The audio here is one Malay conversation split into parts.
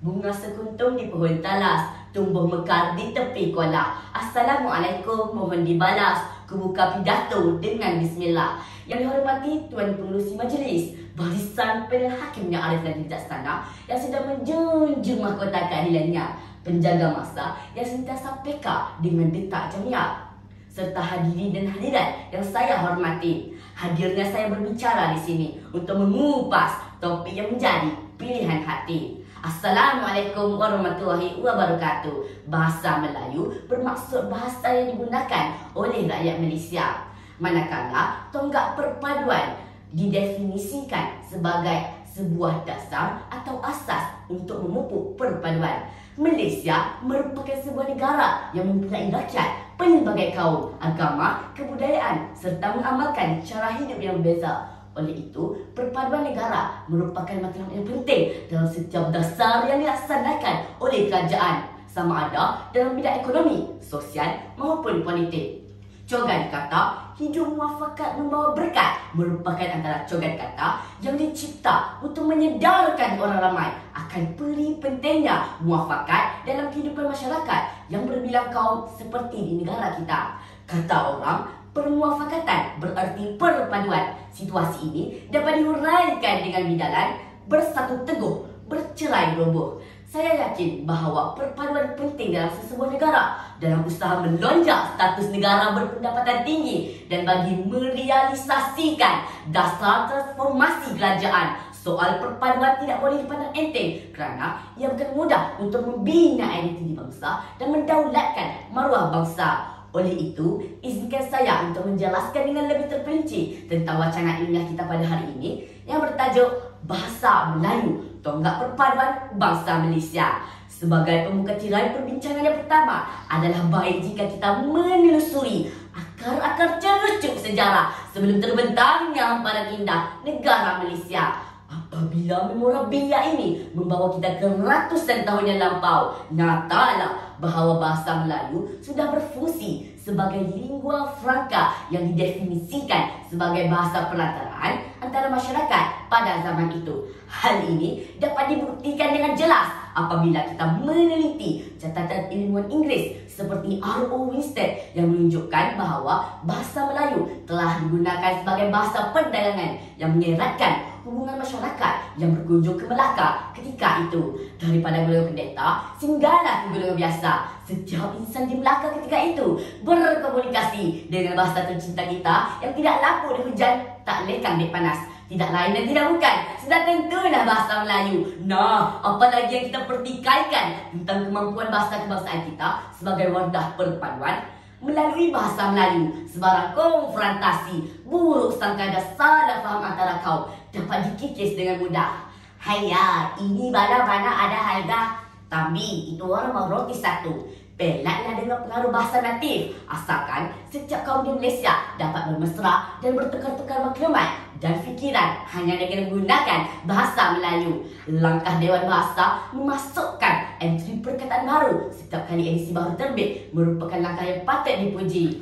Bunga sekuntum di pohon talas, tumbuh mekar di tepi kuala. Assalamualaikum, mohon dibalas. Kubuka pidato dengan bismillah. Yang dihormati Tuan Pengerusi Majlis, barisan panel hakim yang arif dan bijaksana yang sedang menjunjung mahkota keadilannya, penjaga masa yang sentiasa peka dengan detak jamiah, serta hadirin dan hadirat yang saya hormati. Hadirnya saya berbicara di sini untuk mengupas topik yang menjadi pilihan hati. Assalamualaikum warahmatullahi wabarakatuh. Bahasa Melayu bermaksud bahasa yang digunakan oleh rakyat Malaysia. Manakala tonggak perpaduan didefinisikan sebagai sebuah dasar atau asas untuk memupuk perpaduan. Malaysia merupakan sebuah negara yang mempunyai rakyat pelbagai kaum, agama, kebudayaan serta mengamalkan cara hidup yang berbeza. Oleh itu, perpaduan negara merupakan matlamat yang penting dalam setiap dasar yang dilaksanakan oleh kerajaan, sama ada dalam bidang ekonomi, sosial maupun politik. Cogan kata, hidup muafakat membawa berkat merupakan antara cogan kata yang dicipta untuk menyedarkan orang ramai akan peri pentingnya muafakat dalam kehidupan masyarakat yang berbilang kaum seperti di negara kita. Kata orang, permuafakatan berarti perpaduan. Situasi ini dapat diuraikan dengan bidalan bersatu teguh, bercerai roboh. Saya yakin bahawa perpaduan penting dalam sesebuah negara dalam usaha melonjak status negara berpendapatan tinggi dan bagi merealisasikan dasar transformasi kerajaan. Soal perpaduan tidak boleh dipandang enteng kerana ia bukan mudah untuk membina identiti bangsa dan mendaulatkan maruah bangsa. Oleh itu, izinkan saya untuk menjelaskan dengan lebih terperinci tentang wacana ilmiah kita pada hari ini yang bertajuk Bahasa Melayu, Tonggak Perpaduan Bangsa Malaysia. Sebagai pembuka tirai perbincangan yang pertama, adalah baik jika kita menelusuri akar-akar cerucuk sejarah sebelum terbentangnya hamparan indah negara Malaysia. Apabila memorabilia ini membawa kita ke ratusan tahun yang lampau, nyatalah bahawa bahasa Melayu sudah berfungsi sebagai lingua franca yang didefinisikan sebagai bahasa perantaraan antara masyarakat pada zaman itu. Hal ini dapat dibuktikan dengan jelas apabila kita meneliti catatan ilmuwan Inggeris seperti R.O. Winstead yang menunjukkan bahawa bahasa Melayu telah digunakan sebagai bahasa perdagangan yang mengeratkan hubungan masyarakat yang berkunjung ke Melaka ketika itu. Daripada golongan pendeta sehinggalah ke golongan biasa, setiap insan di Melaka ketika itu berkomunikasi dengan bahasa tercinta kita yang tidak lapuk di hujan, tak lekang di panas. Tidak lain dan tidak bukan, sudah tentulah bahasa Melayu. Nah, apalagi yang kita pertikaikan tentang kemampuan bahasa kebangsaan kita sebagai wadah perpaduan. Melalui bahasa Melayu, sebarang konfrontasi, buruk sangka dan salah faham antara kaum dapat dikikis dengan mudah. Haiya, ini bala-bala ada harga. Tapi itu orang mau roti satu. Pelatlah dengan pengaruh bahasa natif. Asalkan setiap kaum di Malaysia dapat bermesra dan bertukar-tukar maklumat dan fikiran hanya dengan menggunakan bahasa Melayu. Langkah Dewan Bahasa memasukkan entry perkataan baru setiap kali edisi baru terbit merupakan langkah yang patut dipuji.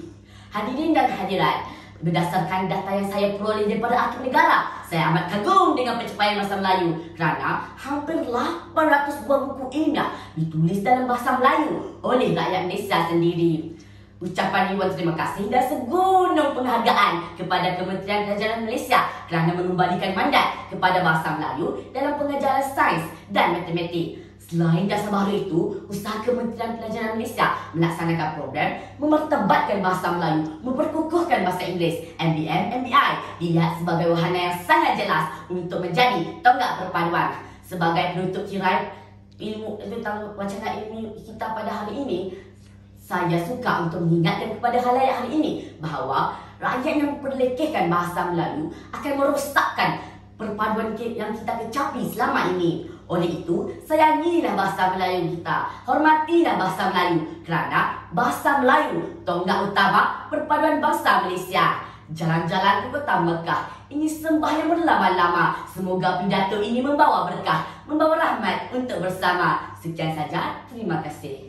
Hadirin dan hadirat, berdasarkan data yang saya peroleh daripada Arkiv Negara, saya amat kagum dengan pencapaian bahasa Melayu kerana hampir 800 buah buku ilmiah ditulis dalam bahasa Melayu oleh rakyat Malaysia sendiri. Ucapan ribuan terima kasih dan segunung penghargaan kepada Kementerian Pelajaran Malaysia kerana mengembalikan mandat kepada bahasa Melayu dalam pengajaran sains dan matematik. Selain dasar baru itu, usaha Kementerian Pelajaran Malaysia melaksanakan program memertabatkan bahasa Melayu, memperkukuhkan bahasa Inggeris, MBM, MBI dilihat sebagai wahana yang sangat jelas untuk menjadi tonggak perpaduan. Sebagai penutup tirai ilmu tentang wacana ilmu kita pada hari ini, saya suka untuk mengingatkan kepada halayak hari ini bahawa rakyat yang memperlekehkan bahasa Melayu akan merosakkan perpaduan yang kita kecapi selama ini. Oleh itu, sayangilah bahasa Melayu kita, hormatilah bahasa Melayu kerana bahasa Melayu tonggak utama perpaduan bangsa Malaysia. Jalan-jalan ke kota Mekah, ini sembah yang berlama-lama. Semoga pidato ini membawa berkah, membawa rahmat untuk bersama. Sekian saja, terima kasih.